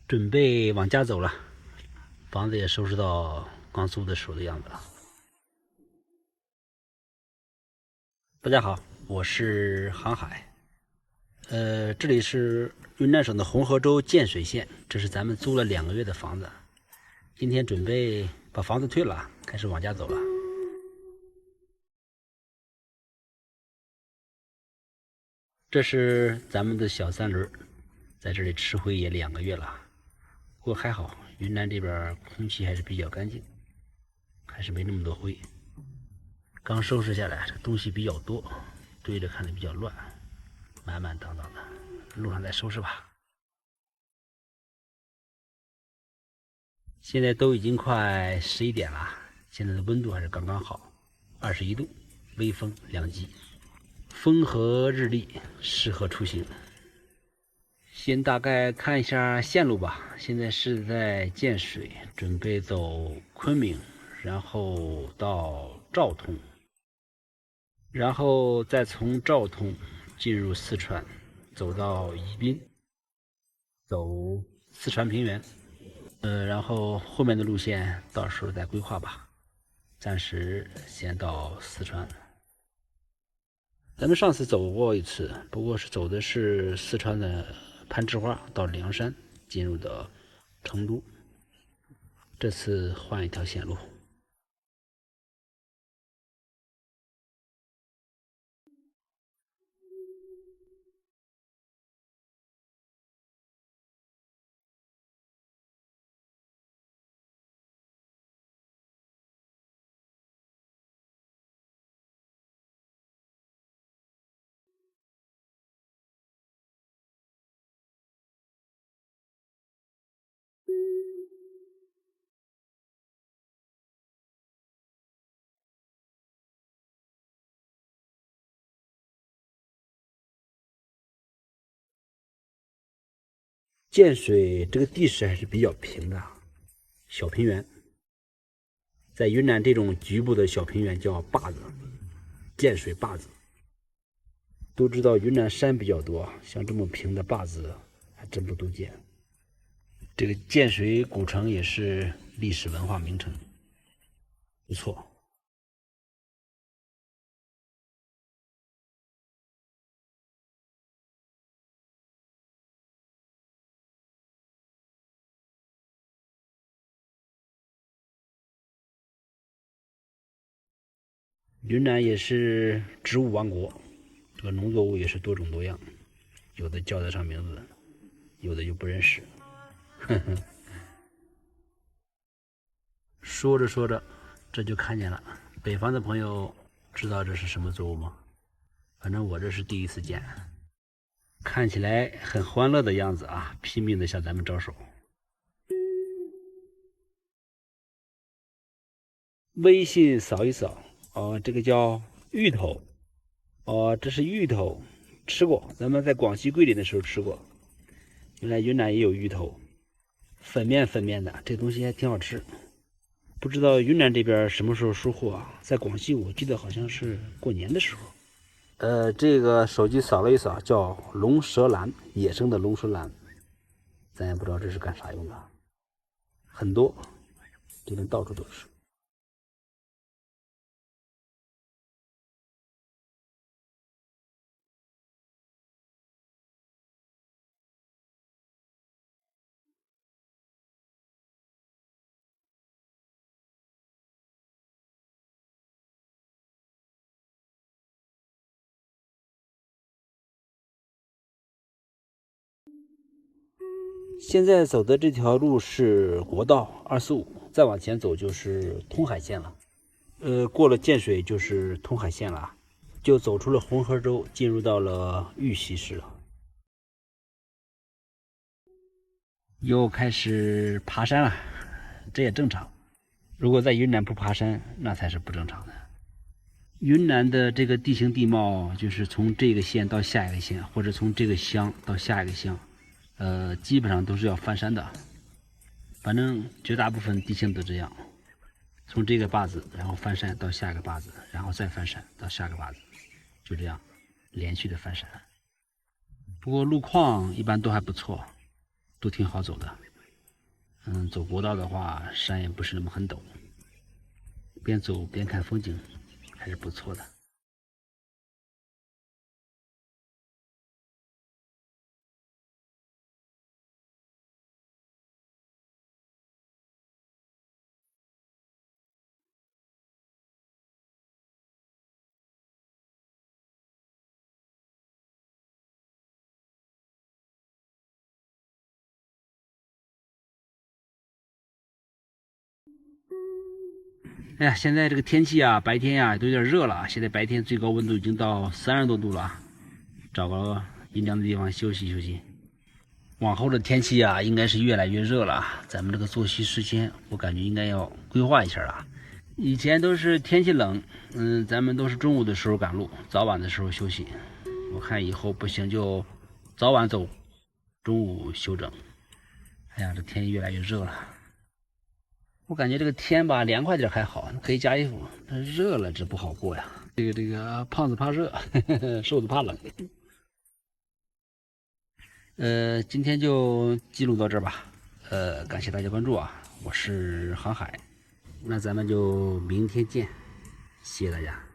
准备往家走了，房子也收拾到刚租的时候的样子了。大家好，我是航海。这里是云南省的红河州建水县，这是咱们租了2个月的房子。今天准备把房子退了，开始往家走了。这是咱们的小3轮，在这里吃灰也2个月了。不过还好，云南这边空气还是比较干净，还是没那么多灰。刚收拾下来，这东西比较多，堆着看着比较乱，满满当当的。路上再收拾吧。现在都已经快11点了，现在的温度还是刚刚好，21度，微风2级，风和日丽，适合出行。先大概看一下线路吧。现在是在建水，准备走昆明，然后到昭通，然后再从昭通进入四川，走到宜宾，走四川平原。然后后面的路线到时候再规划吧。暂时先到四川。咱们上次走过一次，不过是走的是四川的攀枝花到凉山，进入到成都。这次换一条线路。建水这个地势还是比较平的，小平原。在云南这种局部的小平原叫坝子，建水坝子。都知道云南山比较多，像这么平的坝子还真不多见。这个建水古城也是历史文化名城，不错。云南也是植物王国，这个农作物也是多种多样，有的叫得上名字，有的又不认识。说着说着，这就看见了。北方的朋友知道这是什么作物吗？反正我这是第一次见，看起来很欢乐的样子啊，拼命的向咱们招手。微信扫一扫，这个叫芋头，这是芋头，吃过，咱们在广西桂林的时候吃过。原来云南也有芋头，粉面的，这东西还挺好吃。不知道云南这边什么时候收获啊？在广西我记得好像是过年的时候。这个手机扫了一扫，叫龙舌兰，野生的龙舌兰，咱也不知道这是干啥用的，很多，这边到处都是。现在走的这条路是国道245，再往前走就是通海线了。过了建水就是通海线了，就走出了红河州，进入到了玉溪市了。又开始爬山了，这也正常。如果在云南不爬山，那才是不正常的。云南的这个地形地貌，就是从这个县到下一个县，或者从这个乡到下一个乡，基本上都是要翻山的。反正绝大部分地形都这样，从这个坝子，然后翻山到下一个坝子，然后再翻山到下个坝子，就这样连续的翻山。不过路况一般都还不错，都挺好走的。走国道的话，山也不是那么很陡，边走边看风景，还是不错的。哎呀，现在这个天气啊，白天呀都有点热了。现在白天最高温度已经到30多度了，找个阴凉的地方休息休息。往后的天气啊，应该是越来越热了。咱们这个作息时间，我感觉应该要规划一下了。以前都是天气冷，咱们都是中午的时候赶路，早晚的时候休息。我看以后不行就早晚走，中午休整。哎呀，这天气越来越热了。我感觉这个天吧，凉快点还好，可以加衣服。它热了，这不好过呀。这个胖子怕热，瘦子怕冷。今天就记录到这儿吧。感谢大家关注啊，我是航海。那咱们就明天见，谢谢大家。